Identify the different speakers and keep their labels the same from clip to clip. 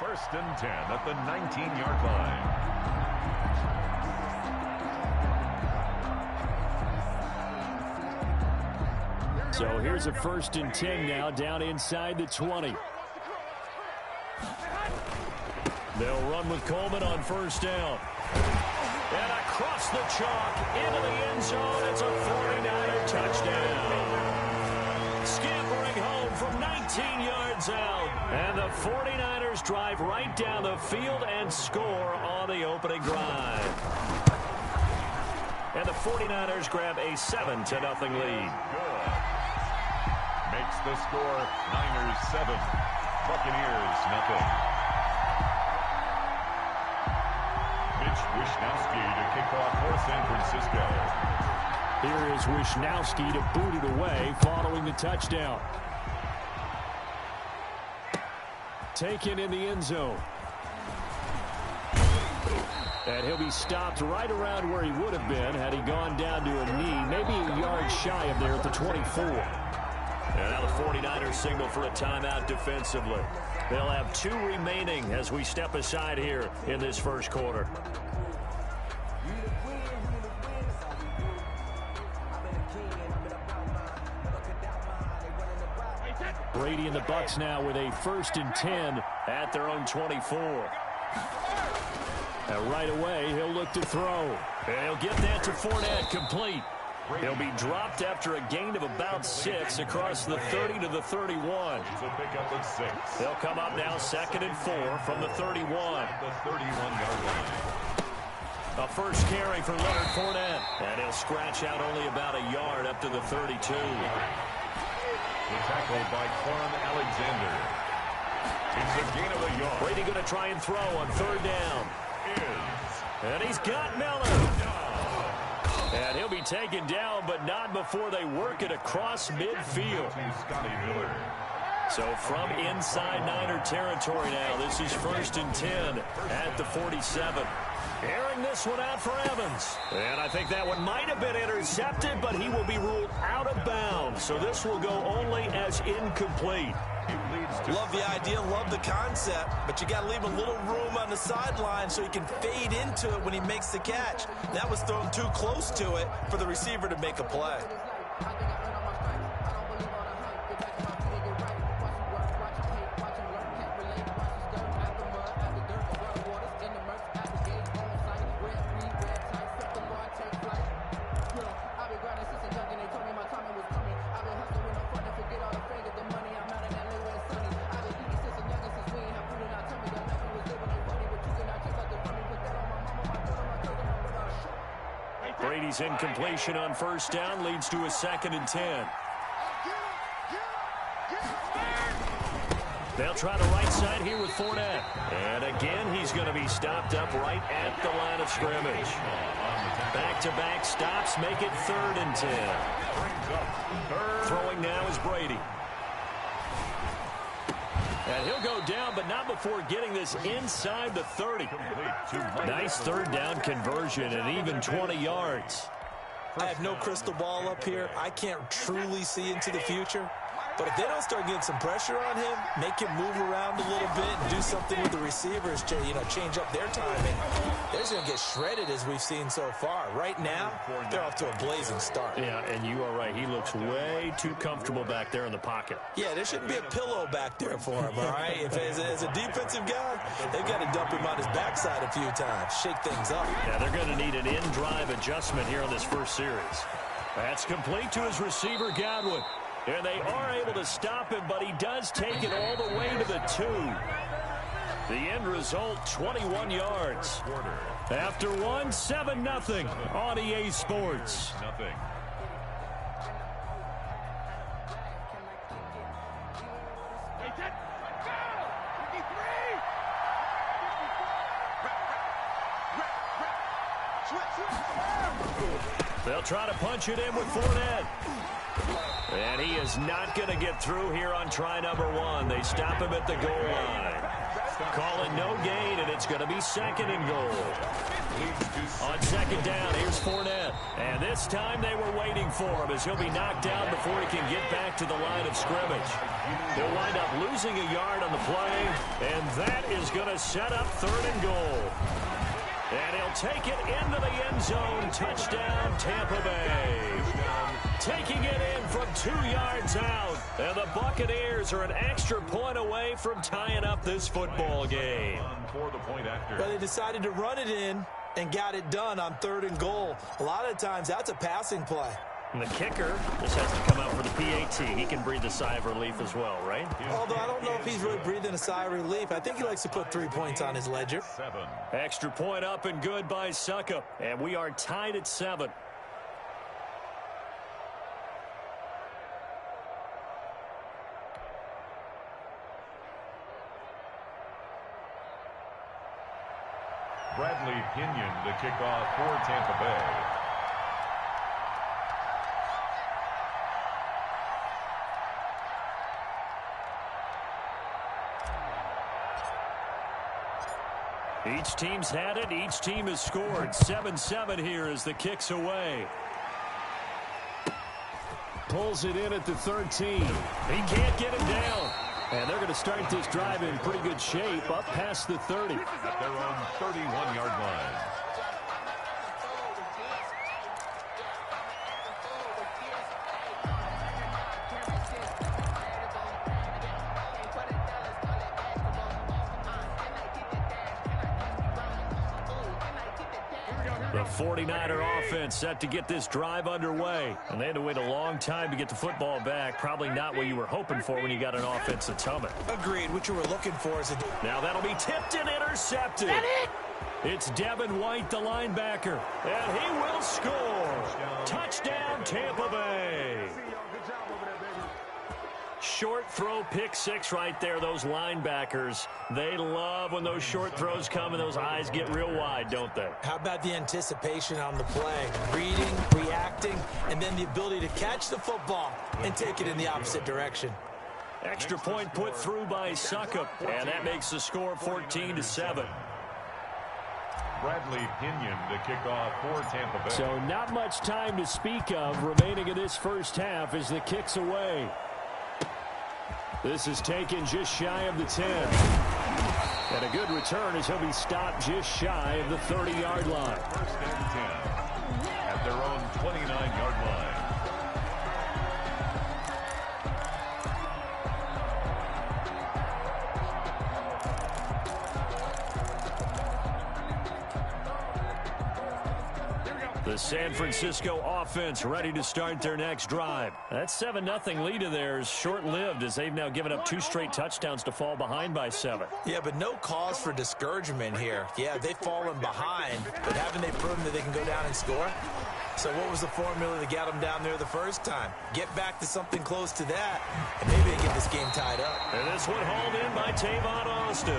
Speaker 1: First and 10 at the 19-yard line.
Speaker 2: So here's a first and 10 now, down inside the 20. They'll run with Coleman on first down. And across the chalk, into the end zone. It's a 49er touchdown. Scampering home from 19 yards out. And the 49ers drive right down the field and score on the opening drive. And the 49ers grab a 7-0 lead.
Speaker 1: Makes the score Niners 7, Buccaneers 0. Mitch Wishnowsky to kick off for San Francisco.
Speaker 2: Here is Wishnowsky to boot it away following the touchdown. Taken in the end zone. And he'll be stopped right around where he would have been had he gone down to a knee, maybe a yard shy of there at the 24. And now the 49ers signal for a timeout defensively. They'll have 2 remaining as we step aside here in this first quarter. Brady and the Bucs now with a first and 10 at their own 24. And right away, he'll look to throw. And he'll get that to Fournette, complete. He'll be dropped after a gain of about 6 across the 30 to the 31.
Speaker 1: It's a pickup of 6.
Speaker 2: They'll come up now 2nd and 4 from the 31.
Speaker 1: The 31-yard line.
Speaker 2: A first carry for Leonard Fournette. And he'll scratch out only about a yard up to the 32.
Speaker 1: The tackle by Quan Alexander. It's a gain of a yard.
Speaker 2: Brady going to try and throw on 3rd down. And he's got Miller. And he'll be taken down, but not before they work it across midfield. So from inside Niner territory now, this is 1st and 10 at the 47. Airing this one out for Evans. And I think that one might have been intercepted, but he will be ruled out of bounds. So this will go only as incomplete.
Speaker 3: Love the idea, love the concept, but you got to leave a little room on the sideline so he can fade into it when he makes the catch. That was thrown too close to it for the receiver to make a play.
Speaker 2: Brady's incompletion on first down leads to a 2nd and 10. They'll try the right side here with Fournette. And again, he's going to be stopped up right at the line of scrimmage. Back-to-back stops make it 3rd and 10. Throwing now is Brady. And he'll go down, but not before getting this inside the 30. Nice 3rd down conversion and even 20 yards.
Speaker 3: I have no crystal ball up here. I can't truly see into the future. But if they don't start getting some pressure on him, make him move around a little bit and do something with the receivers to, change up their timing, they're just going to get shredded as we've seen so far. Right now, they're off to a blazing start.
Speaker 2: Yeah, and you are right. He looks way too comfortable back there in the pocket.
Speaker 3: Yeah, there shouldn't be a pillow back there for him, all right? If as a defensive guy, they've got to dump him on his backside a few times, shake things up.
Speaker 2: Yeah, they're going to need an in-drive adjustment here on this first series. That's complete to his receiver, Godwin. And they are able to stop him, but he does take it all the way to the 2. The end result, 21 yards. After 7-0 on EA Sports. They'll try to punch it in with Fournette. And he is not going to get through here on try number 1. They stop him at the goal line. Calling no gain, and it's going to be 2nd and goal. On 2nd down, here's Fournette. And this time they were waiting for him as he'll be knocked down before he can get back to the line of scrimmage. He'll wind up losing a yard on the play, and that is going to set up 3rd and goal. And he'll take it into the end zone. Touchdown, Tampa Bay. Taking it in from 2 yards out. And the Buccaneers are an extra point away from tying up this football game.
Speaker 3: But they decided to run it in and got it done on 3rd and goal. A lot of times that's a passing play.
Speaker 2: And the kicker just has to come out for the PAT. He can breathe a sigh of relief as well, right?
Speaker 3: Although I don't know if he's really breathing a sigh of relief. I think he likes to put 3 points on his ledger.
Speaker 1: 7.
Speaker 2: Extra point up and good by Suckup. And we are tied at 7.
Speaker 1: Bradley Pinion to kick off for Tampa Bay.
Speaker 2: Each team's had it. Each team has scored. 7-7 here as the kick's away. Pulls it in at the 13. He can't get him down. And they're going to start this drive in pretty good shape up past the 30.
Speaker 1: At their own 31-yard line.
Speaker 2: The 49er offense set to get this drive underway. And they had to wait a long time to get the football back. Probably not what you were hoping for when you got an offense that's humming.
Speaker 3: Agreed. What you were looking for is a...
Speaker 2: Now that'll be tipped and intercepted. It's Devin White, the linebacker. And he will score. Touchdown, Tampa Bay. Short throw, pick 6 right there. Those linebackers, they love when those short throws come and those eyes get real wide, don't they?
Speaker 3: How about the anticipation on the play? Reading, reacting, and then the ability to catch the football and take it in the opposite direction.
Speaker 2: Extra point put through by Suckup, and that makes the score 14-7.
Speaker 1: Bradley Pinion to kick off for Tampa Bay.
Speaker 2: So not much time to speak of remaining in this first half as the kick's away. This is taken just shy of the 10. And a good return as he'll be stopped just shy of the 30-yard line.
Speaker 1: 1st and 10 at their own 29-yard line.
Speaker 2: The San Francisco offense ready to start their next drive. That 7-0 lead of theirs short-lived as they've now given up 2 straight touchdowns to fall behind by 7.
Speaker 3: Yeah, but no cause for discouragement here. Yeah, they've fallen behind, but haven't they proven that they can go down and score? So what was the formula that got them down there the first time? Get back to something close to that, and maybe they get this game tied up.
Speaker 2: And this one hauled in by Tavon Austin.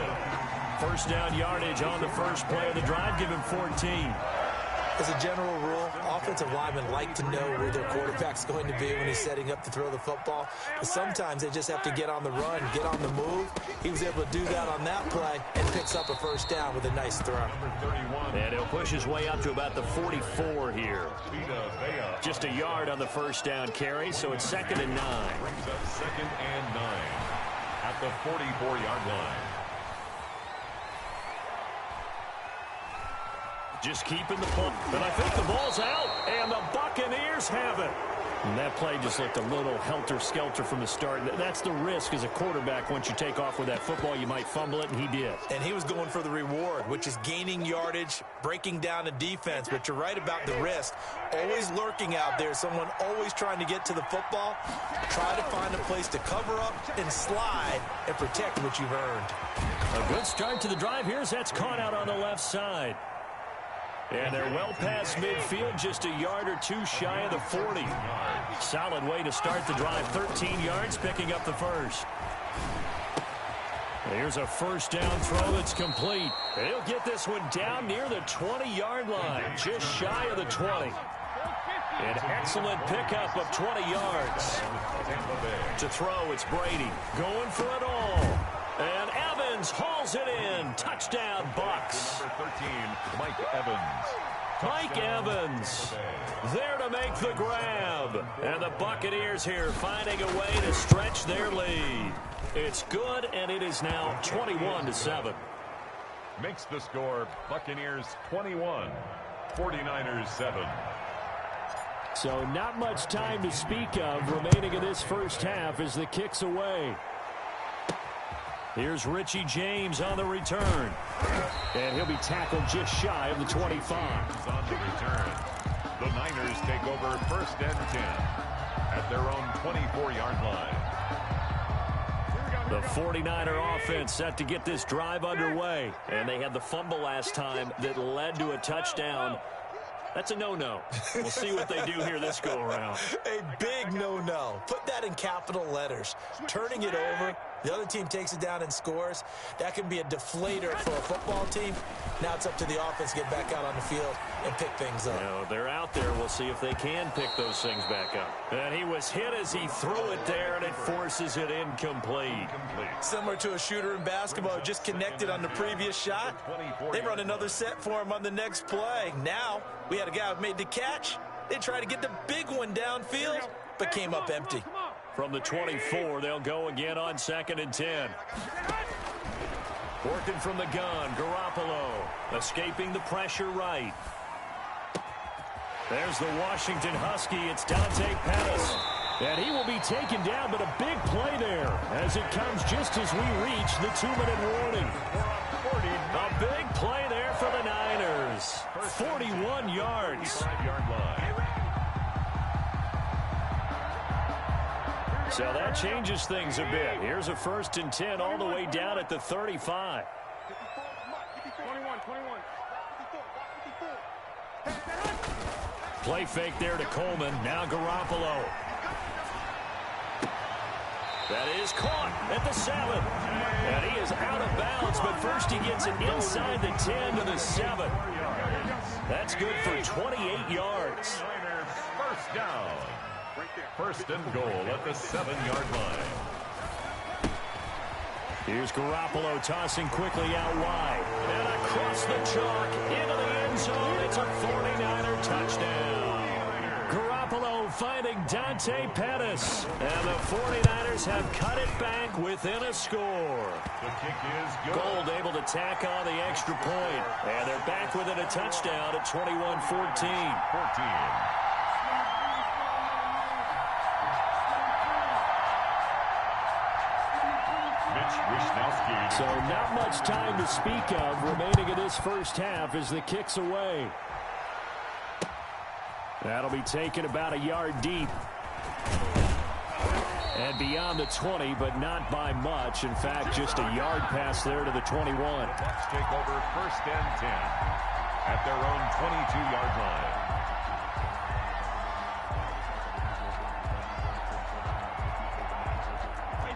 Speaker 2: 1st down yardage on the first play of the drive. Give him 14.
Speaker 3: As a general rule, offensive linemen like to know where their quarterback's going to be when he's setting up to throw the football. But sometimes they just have to get on the run, get on the move. He was able to do that on that play and picks up a 1st down with a nice throw.
Speaker 2: And he'll push his way up to about the 44 here. Just a yard on the 1st down carry, so it's 2nd and 9.
Speaker 1: Brings up 2nd and 9 at the 44-yard line.
Speaker 2: Just keeping the punt. But I think the ball's out, and the Buccaneers have it. And that play just looked a little helter-skelter from the start. That's the risk as a quarterback. Once you take off with that football, you might fumble it, and he did.
Speaker 3: And he was going for the reward, which is gaining yardage, breaking down a defense. But you're right about the risk. Always lurking out there, someone always trying to get to the football. Try to find a place to cover up and slide and protect what you've earned.
Speaker 2: A good start to the drive here as that's caught out on the left side. And they're well past midfield, just a yard or 2 shy of the 40. Solid way to start the drive. 13 yards, picking up the 1st. Here's a 1st down throw that's complete. He'll get this one down near the 20-yard line, just shy of the 20. An excellent pickup of 20 yards. To throw, it's Brady going for it all. And Evans Evans hauls it in. Touchdown, Bucks.
Speaker 1: Number 13, Mike Evans.
Speaker 2: Mike Evans there to make the grab. And the Buccaneers here finding a way to stretch their lead. It's good, and it is now 21-7.
Speaker 1: Makes the score Buccaneers 21, 49ers 7.
Speaker 2: So not much time to speak of remaining in this first half as the kick's away. Here's Richie James on the return. And he'll be tackled just shy of the 25.
Speaker 1: On the return. The Niners take over first and 10 at their own 24-yard line.
Speaker 2: The 49er offense set to get this drive underway. And they had the fumble last time that led to a touchdown. That's a no-no. We'll see what they do here this go-around.
Speaker 3: A big no-no. Put that in capital letters. Turning it over, the other team takes it down and scores. That can be a deflator for a football team. Now it's up to the offense to get back out on the field and pick things up.
Speaker 2: You know, they're out there. We'll see if they can pick those things back up. And he was hit as he threw it there, and it forces it incomplete.
Speaker 3: Similar to a shooter in basketball who just connected on the previous shot. They run another set for him on the next play. Now we had a guy who made the catch. They tried to get the big one downfield, but came up empty.
Speaker 2: From the 24, they'll go again on 2nd and 10. Working from the gun, Garoppolo escaping the pressure right. There's the Washington Husky. It's Dante Pettis. And he will be taken down, but a big play there as it comes just as we reach the 2-minute warning. A big play there for the Niners. 41 yards. So that changes things a bit. Here's a 1st and 10 all the way down at the 35. Play fake there to Coleman. Now Garoppolo. That is caught at the 7. And he is out of bounds, but first he gets it inside the 10 to the 7. That's good for 28 yards.
Speaker 1: First down. First and goal at the 7-yard line.
Speaker 2: Here's Garoppolo tossing quickly out wide. And across the chalk into the end zone. It's a 49er touchdown. Garoppolo finding Dante Pettis. And the 49ers have cut it back within a score.
Speaker 1: The kick is good.
Speaker 2: Gold able to tack on the extra point. And they're back within a touchdown at 21-14. So not much time to speak of remaining in this first half as the kick's away. That'll be taken about a yard deep. And beyond the 20, but not by much. In fact, just a yard pass there to the 21.
Speaker 1: Bucks take over first and 10 at their own 22-yard line.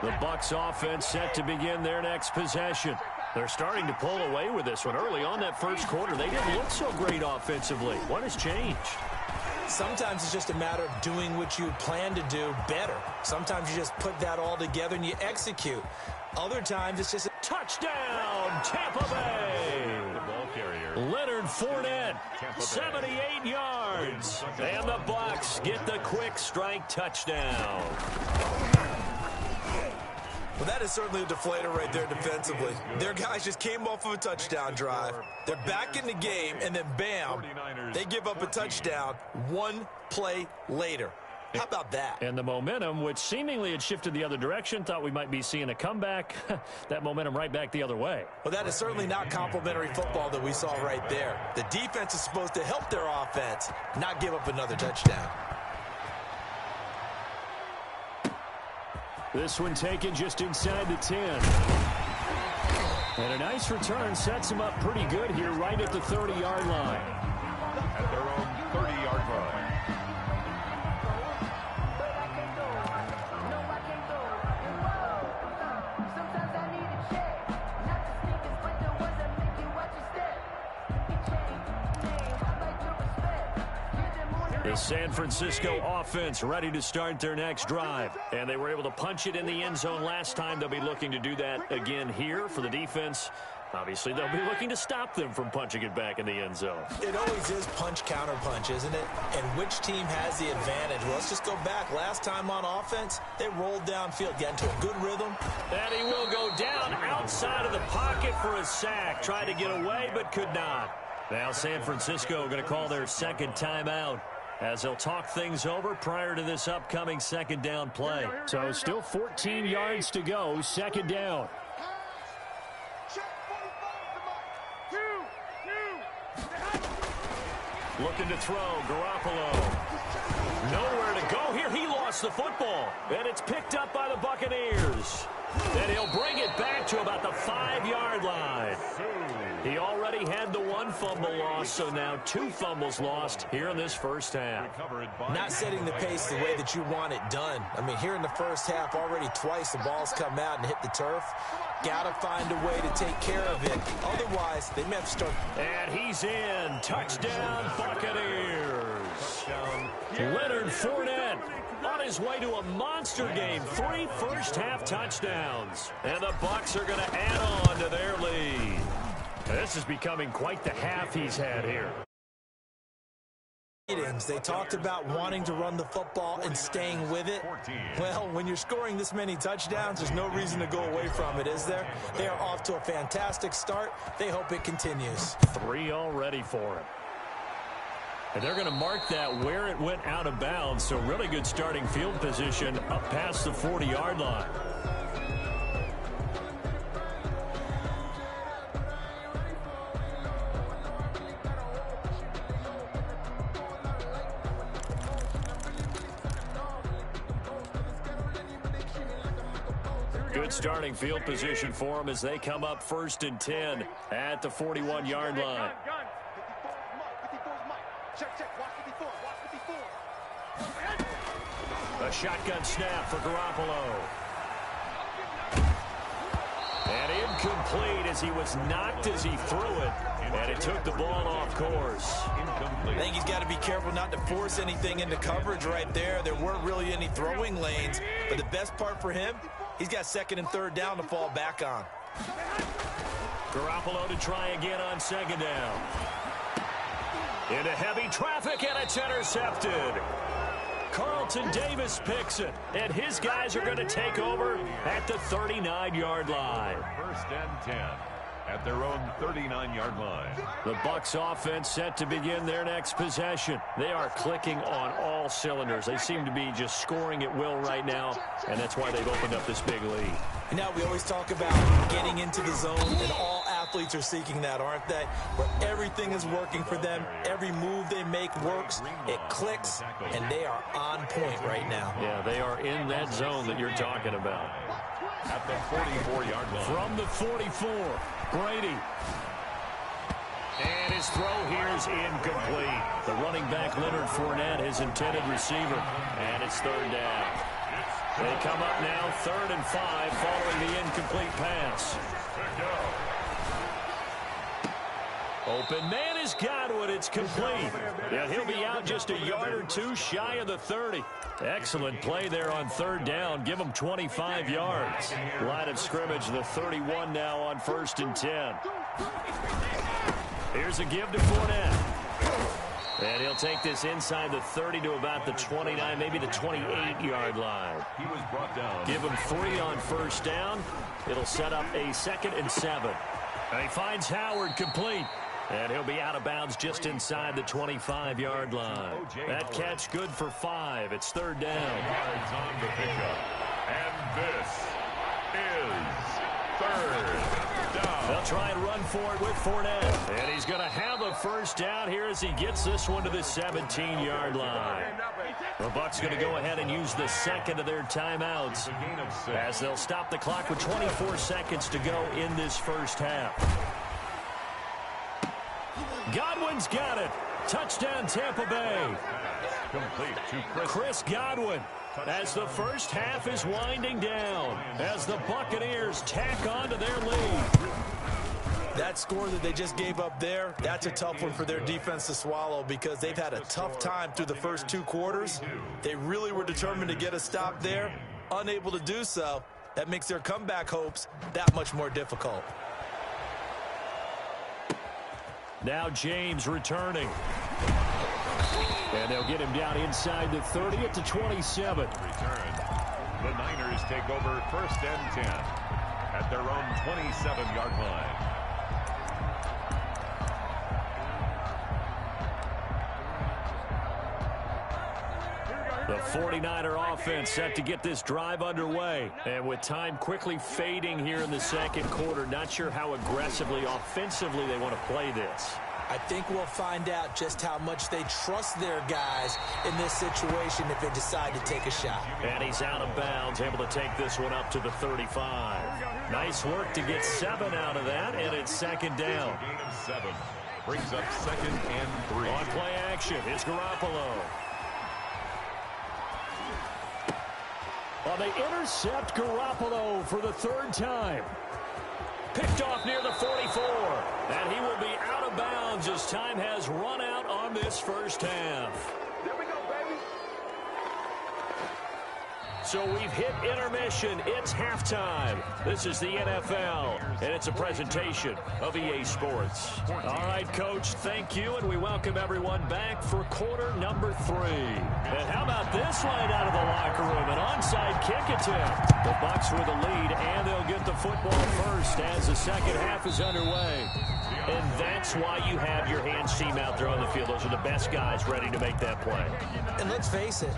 Speaker 2: The Bucs offense set to begin their next possession. They're starting to pull away with this one. Early on that first quarter, they didn't look so great offensively. What has changed?
Speaker 3: Sometimes it's just a matter of doing what you plan to do better. Sometimes you just put that all together and you execute. Other times it's just a
Speaker 2: touchdown, Tampa Bay.
Speaker 1: The ball carrier.
Speaker 2: Leonard Fournette, 78 yards. And the Bucs get the quick strike touchdown.
Speaker 3: Well, that is certainly a deflator right there defensively. Their guys just came off of a touchdown drive. They're back in the game, and then bam, they give up a touchdown one play later. How about that?
Speaker 2: And the momentum, which seemingly had shifted the other direction, thought we might be seeing a comeback. That momentum right back the other way.
Speaker 3: Well, that is certainly not complimentary football that we saw right there. The defense is supposed to help their offense, not give up another touchdown.
Speaker 2: This one taken just inside the 10. And a nice return sets him up pretty good here right at the 30-yard line.
Speaker 1: At their own 30-yard line.
Speaker 2: The San Francisco offense ready to start their next drive. And they were able to punch it in the end zone last time. They'll be looking to do that again here for the defense. Obviously, they'll be looking to stop them from punching it back in the end zone.
Speaker 3: It always is punch-counter-punch, isn't it? And which team has the advantage? Well, let's just go back. Last time on offense, they rolled downfield, got into a good rhythm.
Speaker 2: And he will go down outside of the pocket for a sack. Tried to get away, but could not. Now San Francisco going to call their second timeout, as they'll talk things over prior to this upcoming second down play. So still 14 yards to go, second down. Looking to throw, Garoppolo. Nowhere to go here. He lost the football, and it's picked up by the Buccaneers. And he'll bring it back to about the 5-yard line. He already had the one fumble loss, so now 2 fumbles lost here in this first half.
Speaker 3: Not setting the pace the way that you want it done. I mean, here in the first half, already twice the ball's come out and hit the turf. Got to find a way to take care of it. Otherwise, they may have to start.
Speaker 2: And he's in. Touchdown, Buccaneers. Leonard Fournette on his way to a monster game. 3 first-half touchdowns. And the Bucs are going to add on to their lead. This is becoming quite the half he's had here.
Speaker 3: They talked about wanting to run the football and staying with it. Well, when you're scoring this many touchdowns, there's no reason to go away from it, is there? They are off to a fantastic start. They hope it continues.
Speaker 2: 3 already for him. And they're going to mark that where it went out of bounds, so really good starting field position up past the 40-yard line. Good starting field position for them as they come up 1st and 10 at the 41-yard line. A shotgun snap for Garoppolo. And incomplete as he was knocked as he threw it. And it took the ball off course.
Speaker 3: I think he's got to be careful not to force anything into coverage right there. There weren't really any throwing lanes. But the best part for him, he's got 2nd and 3rd down to fall back on.
Speaker 2: Garoppolo to try again on 2nd down. Into heavy traffic, and it's intercepted. Carlton Davis picks it, and his guys are going to take over at the 39-yard line.
Speaker 1: 1st and 10 at their own 39-yard line.
Speaker 2: The Bucs offense set to begin their next possession. They are clicking on all cylinders. They seem to be just scoring at will right now, and that's why they've opened up this big lead.
Speaker 3: And now we always talk about getting into the zone, and all athletes are seeking that, aren't they? Where everything is working for them, every move they make works, it clicks, and they are on point right now.
Speaker 2: Yeah, they are in that zone that you're talking about.
Speaker 1: At the 44-yard line.
Speaker 2: From the 44, Brady. And his throw here is incomplete. The running back, Leonard Fournette, his intended receiver. And it's 3rd down. They come up now 3rd and 5 following the incomplete pass. Open man is Godwin. It's complete. Yeah, he'll be out just a yard or 2 shy of the 30. Excellent play there on 3rd down. Give him 25 yards. Line of scrimmage, the 31 now on 1st and 10. Here's a give to Fournette. And he'll take this inside the 30 to about the 29, maybe the 28-yard line.
Speaker 1: He was brought down.
Speaker 2: Give him 3 on 1st down. It'll set up a 2nd and 7. And he finds Howard complete. And he'll be out of bounds just inside the 25-yard line. That catch good for 5. It's 3rd down.
Speaker 1: Yards on the pickup. And this is 3rd down.
Speaker 2: They'll try and run for it with Fournette. And he's going to have a 1st down here as he gets this one to the 17-yard line. The Bucs going to go ahead and use the 2nd of their timeouts as they'll stop the clock with 24 seconds to go in this first half. Godwin's got it. Touchdown, Tampa Bay.
Speaker 1: Complete to
Speaker 2: Chris Godwin as the first half is winding down as the Buccaneers tack on to their lead.
Speaker 3: That score that they just gave up there, that's a tough one for their defense to swallow because they've had a tough time through the first 2 quarters. They really were determined to get a stop there, unable to do so. That makes their comeback hopes that much more difficult.
Speaker 2: Now James returning. And they'll get him down inside the 30 at the 27.
Speaker 1: Return. The Niners take over 1st and 10 at their own 27-yard line.
Speaker 2: The 49er offense set to get this drive underway. And with time quickly fading here in the second quarter, not sure how aggressively, offensively they want to play this.
Speaker 3: I think we'll find out just how much they trust their guys in this situation if they decide to take a shot.
Speaker 2: And he's out of bounds, able to take this one up to the 35. Nice work to get 7 out of that, and it's 2nd down.
Speaker 1: Gain of 7. Brings up 2nd and 3.
Speaker 2: On play action, it's Garoppolo. Well, they intercept Garoppolo for the 3rd time. Picked off near the 44. And he will be out of bounds as time has run out on this first half.
Speaker 1: There we go, baby.
Speaker 2: So we've hit intermission. It's halftime. This is the NFL, and it's a presentation of EA Sports. All right, Coach, thank you, and we welcome everyone back for quarter number 3. And how about this right out of the locker room? An onside kick attempt. The Bucs with the lead, and they'll get the football first as the second half is underway. And that's why you have your hands team out there on the field. Those are the best guys ready to make that play.
Speaker 3: And let's face it,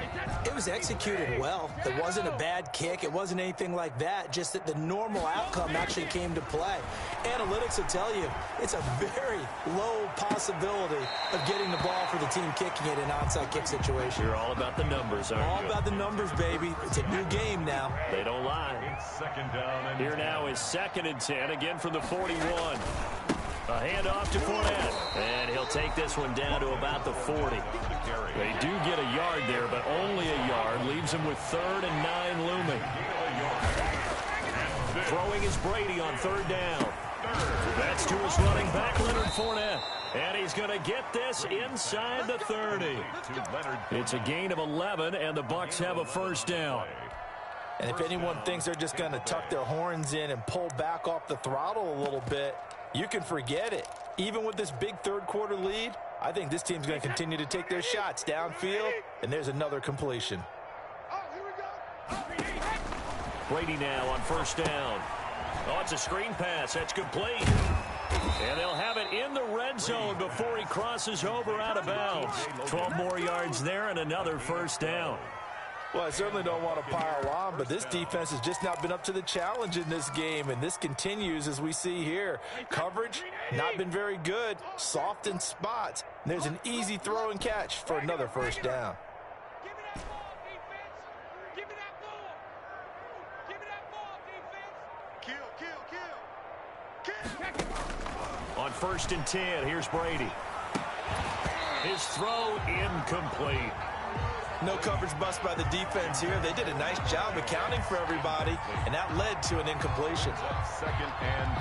Speaker 3: it was executed well. It wasn't a bad kick. It wasn't anything like that. Just that the normal outcome actually came to play. Analytics will tell you it's a very low possibility of getting the ball for the team kicking it in an onside kick situation.
Speaker 2: You're all about the numbers, aren't you?
Speaker 3: All about the numbers, baby. It's a new game now.
Speaker 2: They don't lie.
Speaker 1: It's 2nd down. And
Speaker 2: Here now is 2nd and 10, again from the 41. A handoff to Fournette, and he'll take this one down to about the 40. They do get a yard there, but only a yard. Leaves him with 3rd and 9 looming. Throwing is Brady on 3rd down. That's to his running back, Leonard Fournette. And he's going to get this inside the 30. It's a gain of 11, and the Bucs have a 1st down.
Speaker 3: And if anyone thinks they're just going to tuck their horns in and pull back off the throttle a little bit, you can forget it. Even with this big 3rd quarter lead, I think this team's going to continue to take their shots downfield, and there's another completion.
Speaker 2: Brady now on 1st down. Oh, it's a screen pass. That's complete. And they'll have it in the red zone before he crosses over out of bounds. 12 more yards there and another 1st down.
Speaker 3: Well, I certainly don't want to pile on, but this defense has just not been up to the challenge in this game, and this continues as we see here. Coverage, not been very good, soft in spots. And there's an easy throw and catch for another 1st down.
Speaker 4: Give me that ball, defense. Give me that ball. Give me that ball, defense. Kill.
Speaker 2: On 1st and 10, here's Brady. His throw incomplete.
Speaker 3: No coverage bust by the defense here. They did a nice job accounting for everybody, and that led to an incompletion.
Speaker 1: 2nd and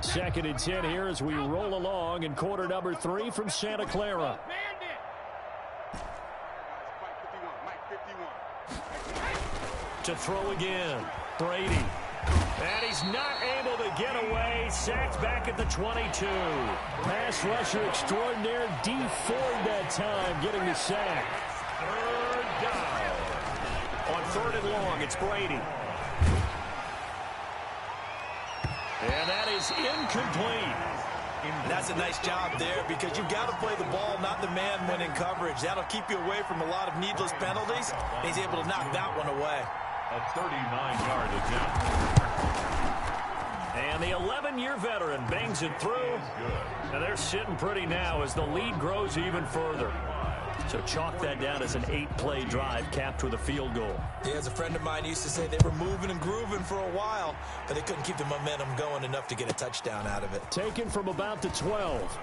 Speaker 1: 10.
Speaker 2: 2nd and 10 here as we roll along in quarter number 3 from Santa Clara. To throw again, Brady. And he's not able to get away. Sacked back at the 22. Pass rusher extraordinaire. D. Ford that time getting the sack. 3rd down. On 3rd and long, it's Brady. And that is incomplete.
Speaker 3: That's a nice job there because you've got to play the ball, not the man when in coverage. That'll keep you away from a lot of needless penalties. And he's able to knock that one away.
Speaker 1: A 39-yard attempt.
Speaker 2: And the 11-year veteran bangs it through. And they're sitting pretty now as the lead grows even further. So chalk that down as an 8-play drive capped with a field goal.
Speaker 3: Yeah, as a friend of mine used to say, they were moving and grooving for a while, but they couldn't keep the momentum going enough to get a touchdown out of it.
Speaker 2: Taken from about the 12.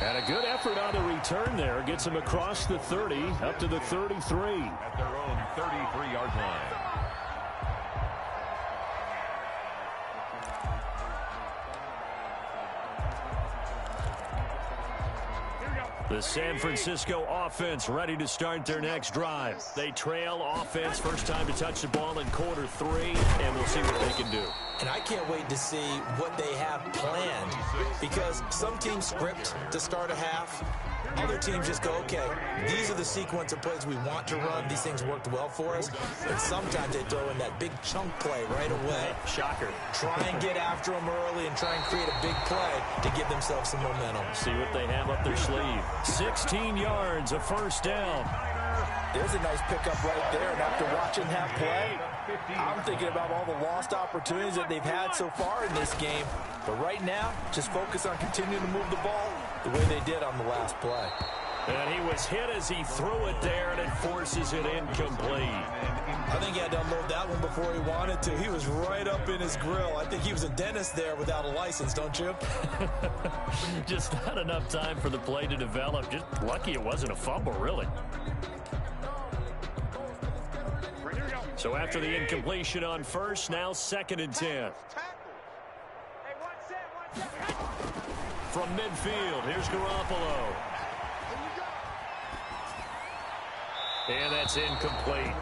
Speaker 2: And a good effort on the return there. Gets him across the 30, up to the 33.
Speaker 1: At their own 33-yard line.
Speaker 2: The San Francisco offense ready to start their next drive. They trail offense, first time to touch the ball in quarter 3, and we'll see what they can do.
Speaker 3: And I can't wait to see what they have planned, because some teams script to start a half. Other teams just go, okay, these are the sequence of plays we want to run. These things worked well for us. And sometimes they throw in that big chunk play right away.
Speaker 2: Shocker.
Speaker 3: Try and get after them early and try and create a big play to give themselves some momentum.
Speaker 2: See what they have up their sleeve. 16 yards, a first down.
Speaker 3: There's a nice pickup right there. And after watching that play, I'm thinking about all the lost opportunities that they've had so far in this game. But right now, just focus on continuing to move the ball the way they did on the last play.
Speaker 2: And he was hit as he threw it there, and it forces it incomplete.
Speaker 3: I think he had to unload that one before he wanted to. He was right up in his grill. I think he was a dentist there without a license, don't you?
Speaker 2: Just not enough time for the play to develop. Just lucky it wasn't a fumble, really. So after the incompletion on first, now 2nd and 10. From midfield, here's Garoppolo. And that's incomplete.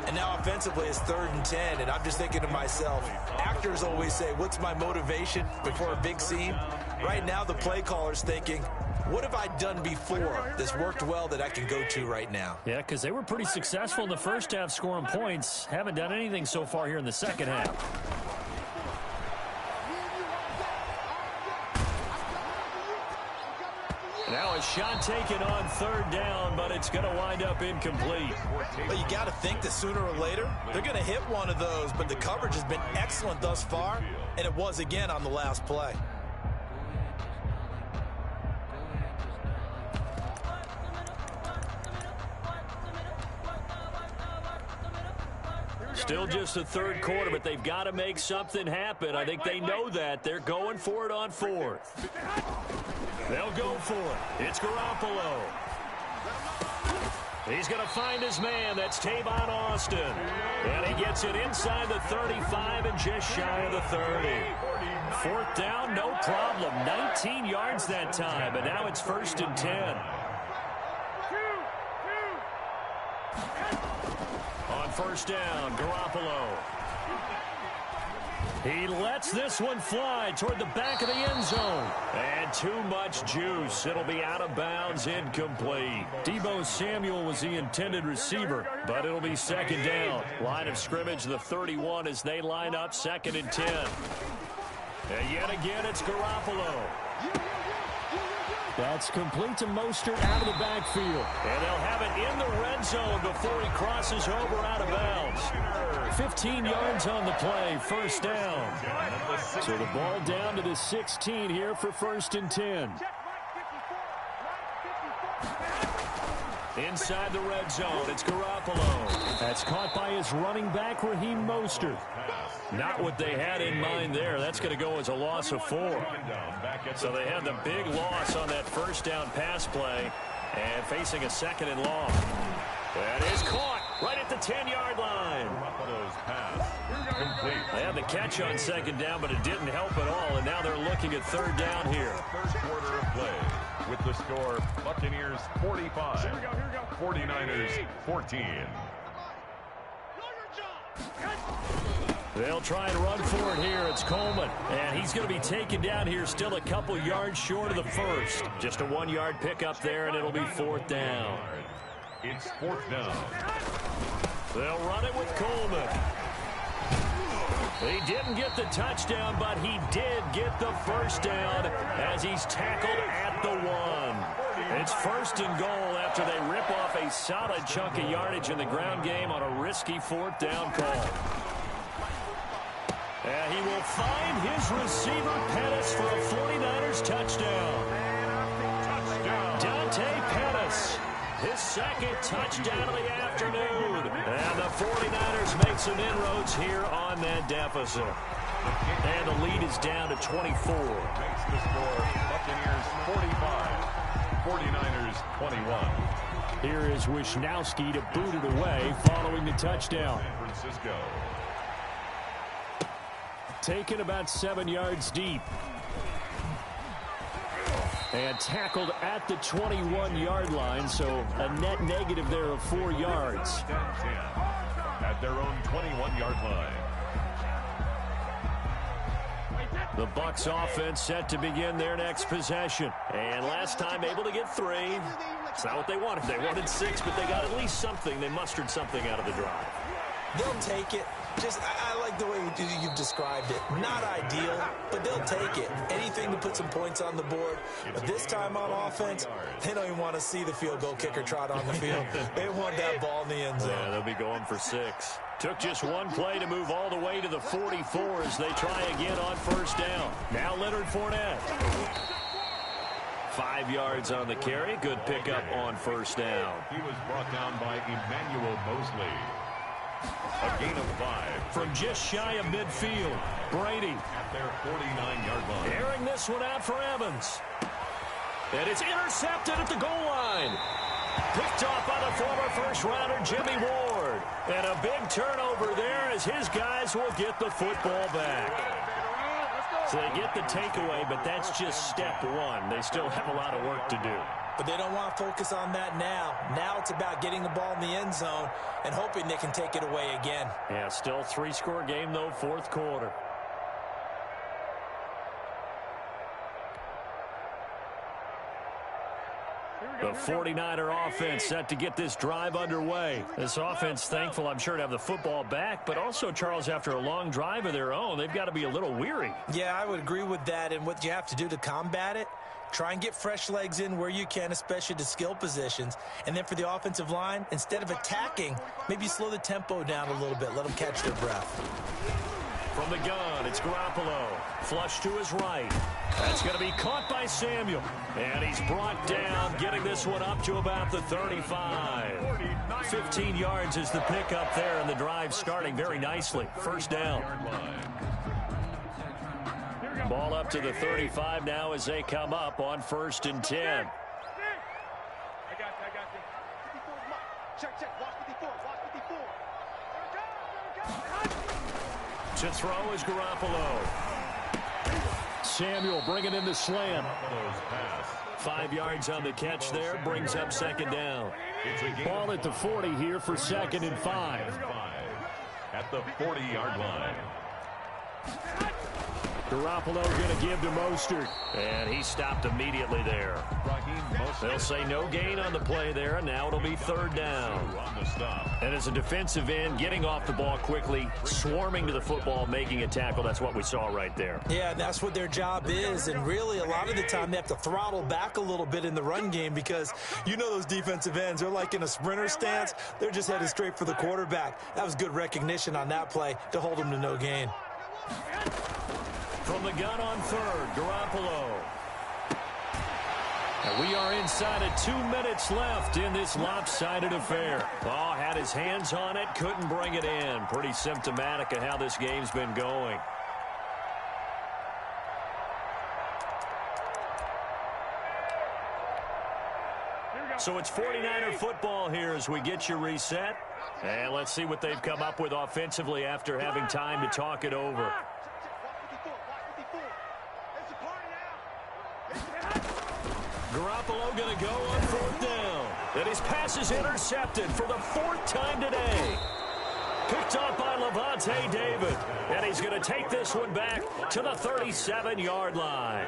Speaker 3: And now offensively it's 3rd and 10, and I'm just thinking to myself, actors always say, what's my motivation before a big scene? Right now the play caller's thinking, what have I done before that's worked well that I can go to right now?
Speaker 2: Yeah, because they were pretty successful in the first half scoring points. Haven't done anything so far here in the second half. Now a shot taken on 3rd down, but it's going to wind up incomplete.
Speaker 3: But you got to think that sooner or later, they're going to hit one of those, but the coverage has been excellent thus far, and it was again on the last play.
Speaker 2: Still just the 3rd quarter, but they've got to make something happen. I think they know that. They're going for it on 4th. They'll go for it. It's Garoppolo. He's going to find his man. That's Tavon Austin. And he gets it inside the 35 and just shy of the 30. 4th down, no problem. 19 yards that time, and now it's 1st and 10. On 1st down, Garoppolo. He lets this one fly toward the back of the end zone. And too much juice. It'll be out of bounds, incomplete. Deebo Samuel was the intended receiver, but it'll be 2nd down. Line of scrimmage, the 31 as they line up 2nd and 10. And yet again, it's Garoppolo. That's complete to Mostert out of the backfield. And they'll have it in the red zone before he crosses over out of bounds. 15 yards on the play, 1st down. So the ball down to the 16 here for 1st and 10. Inside the red zone, it's Garoppolo. That's caught by his running back, Raheem Mostert. Not what they had in mind there. That's going to go as a loss of 4. So they had the big loss on that 1st down pass play and facing a 2nd and long. That is caught right at the 10-yard line. They had the catch on 2nd down, but it didn't help at all, and now they're looking at 3rd down here.
Speaker 1: 3rd quarter of play with the score Buccaneers 45, 49ers 14.
Speaker 2: They'll try and run for it here. It's Coleman, and he's going to be taken down here still a couple yards short of the 1st. Just a 1-yard pickup there, and it'll be 4th down.
Speaker 1: It's 4th down.
Speaker 2: They'll run it with Coleman. He didn't get the touchdown, but he did get the 1st down as he's tackled at the 1. It's 1st and goal after they rip off a solid chunk of yardage in the ground game on a risky 4th down call. And he will find his receiver, Pettis, for a 49ers touchdown. Dante Pettis, his 2nd touchdown of the afternoon. And the 49ers make some inroads here on that deficit. And the lead is down to 24.
Speaker 1: Makes the score Buccaneers 45, 21.
Speaker 2: Here is Wisnowski to boot it away following the touchdown.
Speaker 1: San Francisco.
Speaker 2: Taken about 7 yards deep. And tackled at the 21-yard line, so a net negative there of 4 yards.
Speaker 1: 10-10 at their own 21-yard line.
Speaker 2: The Bucs offense set to begin their next possession. And last time able to get 3. It's not what they wanted. They wanted 6, but they got at least something. They mustered something out of the drive.
Speaker 3: They'll take it. I like the way you've described it. Not ideal, but they'll take it. Anything to put some points on the board. But this time on offense, they don't even want to see the field goal kicker trot on the field. They want that ball in the end zone.
Speaker 2: Yeah, they'll be going for 6. Took just one play to move all the way to the 44 as they try again on first down. Now Leonard Fournette. 5 yards on the carry. Good pickup on first down.
Speaker 1: He was brought down by Emmanuel Mosley. A gain of 5.
Speaker 2: From just shy of midfield, Brady.
Speaker 1: At their 49-yard line.
Speaker 2: Airing this one out for Evans. And it's intercepted at the goal line. Picked off by the former first-rounder Jimmy Ward. And a big turnover there as his guys will get the football back. So they get the takeaway, but that's just step one. They still have a lot of work to do.
Speaker 3: But they don't want to focus on that now. Now it's about getting the ball in the end zone and hoping they can take it away again.
Speaker 2: Yeah, still 3-score game, though, fourth quarter. The 49er offense set to get this drive underway. This offense thankful, I'm sure, to have the football back, but also, Charles, after a long drive of their own, they've got to be a little weary.
Speaker 3: Yeah, I would agree with that, and what you have to do to combat it, try and get fresh legs in where you can, especially to skill positions. And then for the offensive line, instead of attacking, maybe slow the tempo down a little bit, let them catch their breath.
Speaker 2: From the gun, it's Garoppolo. Flush to his right. That's going to be caught by Samuel. And he's brought down, getting this one up to about the 35. 15 yards is the pickup there, and the drive starting very nicely. First down. Ball up to the 35 now as they come up on 1st and 10.
Speaker 4: I got you. 54, check. Watch 54.
Speaker 2: To throw is Garoppolo. Samuel bringing in the slam. 5 yards on the catch there. Brings up second down. Ball at the 40 here for 2nd and 5.
Speaker 1: At the 40-yard line.
Speaker 2: Garoppolo going to give to Mostert. And he stopped immediately there. They'll say no gain on the play there, and now it'll be 3rd down. And as a defensive end, getting off the ball quickly, swarming to the football, making a tackle, that's what we saw right there.
Speaker 3: Yeah, that's what their job is, and really a lot of the time they have to throttle back a little bit in the run game because you know those defensive ends, they're like in a sprinter stance. They're just headed straight for the quarterback. That was good recognition on that play to hold them to no gain.
Speaker 2: From the gun on 3rd, Garoppolo. And we are inside of 2 minutes left in this lopsided affair. Oh, had his hands on it, couldn't bring it in. Pretty symptomatic of how this game's been going. So it's 49er football here as we get you reset. And let's see what they've come up with offensively after having time to talk it over. Garoppolo going to go on 4th down. And his pass is intercepted for the 4th time today. Picked off by Levante David. And he's going to take this one back to the 37-yard line.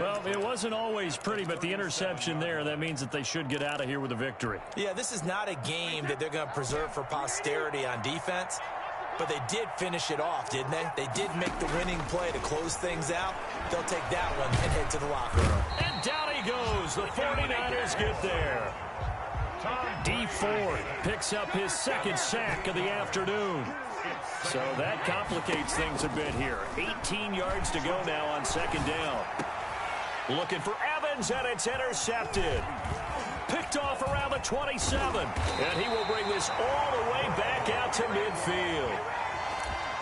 Speaker 2: Well, it wasn't always pretty, but the interception there, that means that they should get out of here with a victory.
Speaker 3: Yeah, this is not a game that they're going to preserve for posterity on defense. But they did finish it off, didn't they? They did make the winning play to close things out. They'll take that one and head to the locker room.
Speaker 2: And down he goes. The 49ers get there. D Ford picks up his 2nd sack of the afternoon. So that complicates things a bit here. 18 yards to go now on 2nd down. Looking for Evans, and it's intercepted. Picked off around the 27. And he will bring this all the way back out to midfield.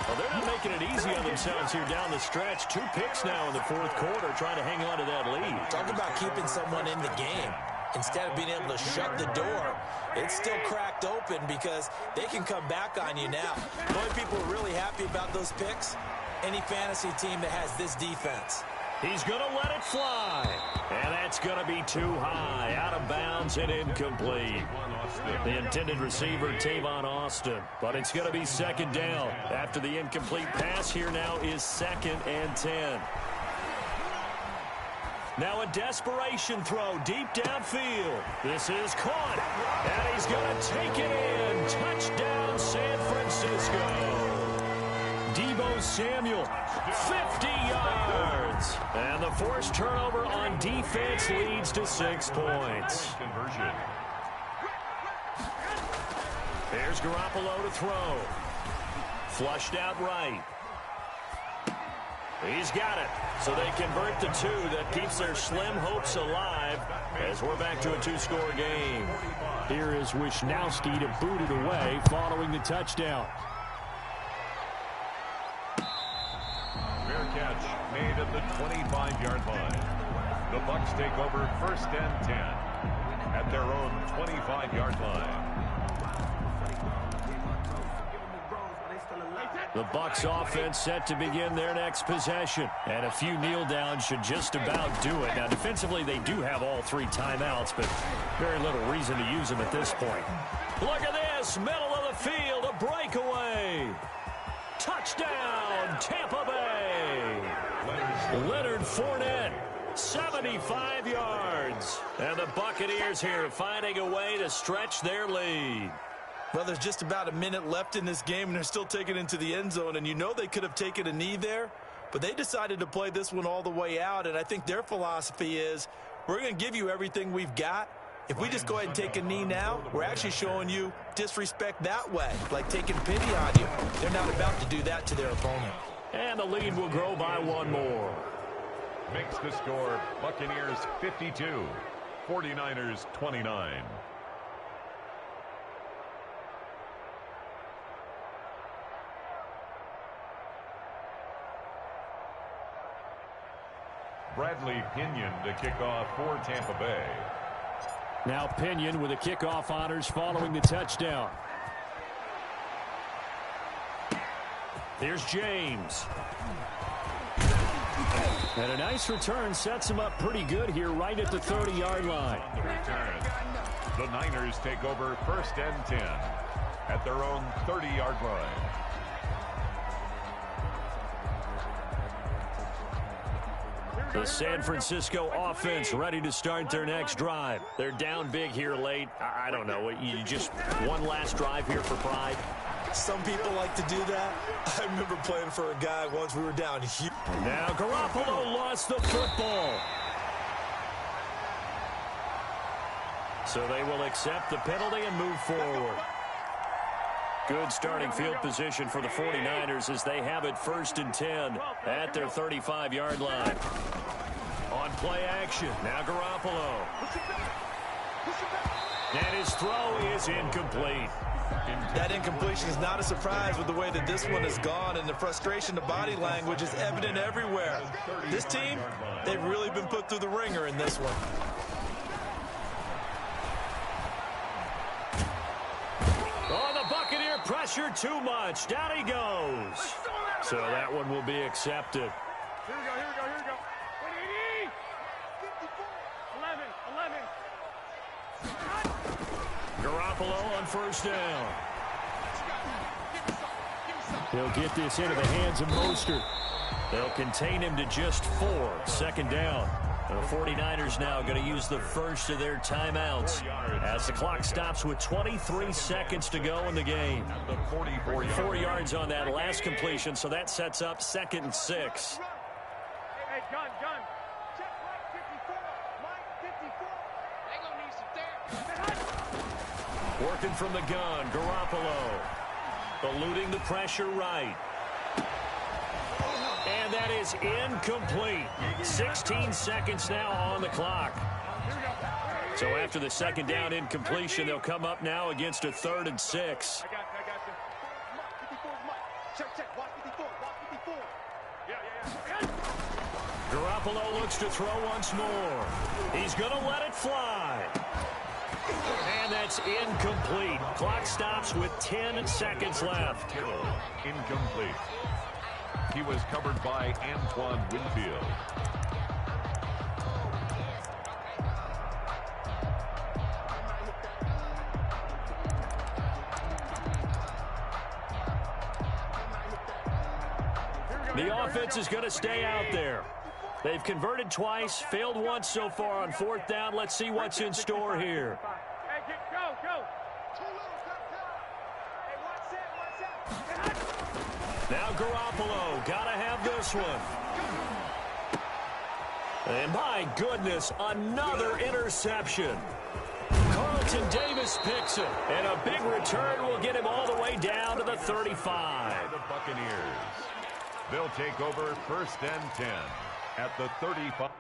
Speaker 2: Well, they're not making it easy on themselves here down the stretch. 2 picks now in the fourth quarter, trying to hang on to that lead.
Speaker 3: Talk about keeping someone in the game. Instead of being able to shut the door, it's still cracked open because they can come back on you now. The only people are really happy about those picks, any fantasy team that has this defense.
Speaker 2: He's going to let it fly. And that's going to be too high. Out of bounds and incomplete. The intended receiver, Tavon Austin. But it's going to be second down. After the incomplete pass, here now is 2nd and 10. Now a desperation throw deep downfield. This is caught. And he's going to take it in. Touchdown, San Francisco. Deebo Samuel, 50 yards. And the forced turnover on defense leads to 6 points. There's Garoppolo to throw. Flushed out right. He's got it. So they convert the 2. That keeps their slim hopes alive as we're back to a 2-score game.
Speaker 5: Here is Wisnowski to boot it away following the touchdown.
Speaker 1: Fair catch made at the 25-yard line. The Bucs take over 1st and 10 at their own 25-yard line.
Speaker 2: The Bucs offense set to begin their next possession. And a few kneel downs should just about do it. Now, defensively, they do have all 3 timeouts, but very little reason to use them at this point. Look at this. Middle of the field. A breakaway. Touchdown, Tampa Bay. Leonard Fournette, 75 yards. And the Buccaneers here finding a way to stretch their lead.
Speaker 3: Well, there's just about a minute left in this game, and they're still taking it into the end zone. And you know they could have taken a knee there, but they decided to play this one all the way out. And I think their philosophy is, we're going to give you everything we've got. If we just go ahead and take a knee now, we're actually showing you disrespect that way, like taking pity on you. They're not about to do that to their opponent.
Speaker 2: And the lead will grow by 1 more.
Speaker 1: Makes the score Buccaneers 52, 49ers 29. Bradley Pinion to kick off for Tampa Bay.
Speaker 5: Now Pinion with the kickoff honors following the touchdown.
Speaker 2: Here's James.
Speaker 5: And a nice return sets him up pretty good here right at the 30-yard line.
Speaker 1: The return. The Niners take over 1st and 10 at their own 30-yard line.
Speaker 2: The San Francisco offense ready to start their next drive. They're down big here late. I don't know. You just one last drive here for pride.
Speaker 3: Some people like to do that. I remember playing for a guy once we were down here.
Speaker 2: Now Garoppolo lost the football. So they will accept the penalty and move forward. Good starting field position for the 49ers as they have it 1st and 10 at their 35-yard line. On play action, now Garoppolo. And his throw is incomplete.
Speaker 3: That incompletion is not a surprise with the way that this one has gone, and the frustration, the body language is evident everywhere. This team, they've really been put through the ringer in this one.
Speaker 2: Oh, the Buccaneer pressure too much. Down he goes. So that one will be accepted.
Speaker 4: Here we go, here we go, here we go. 11.
Speaker 2: Garoppolo on 1st down.
Speaker 5: He'll get this into the hands of Mostert.
Speaker 2: They'll contain him to just 4. 2nd down. The 49ers now going to use the first of their timeouts as the clock stops with 23 seconds to go in the game. 4 yards on that last completion, so that sets up 2nd and 6.
Speaker 4: Hey, gun. Check Mike 54. They gonna need some therapy.
Speaker 2: Working from the gun, Garoppolo. Eluding the pressure right. And that is incomplete. 16 seconds now on the clock. So after the 2nd down incompletion, they'll come up now against a 3rd and 6.
Speaker 4: I got you.
Speaker 2: Garoppolo looks to throw once more. He's going to let it fly. And that's incomplete. Clock stops with 10 seconds left.
Speaker 1: Incomplete. He was covered by Antoine Winfield.
Speaker 2: The offense is going to stay out there. They've converted twice, failed once so far on fourth down. Let's see what's in store here. Now Garoppolo, gotta have this one. And my goodness, another interception. Carlton Davis picks it. And a big return will get him all the way down to the 35.
Speaker 1: The Buccaneers. They'll take over 1st and 10 at the 35.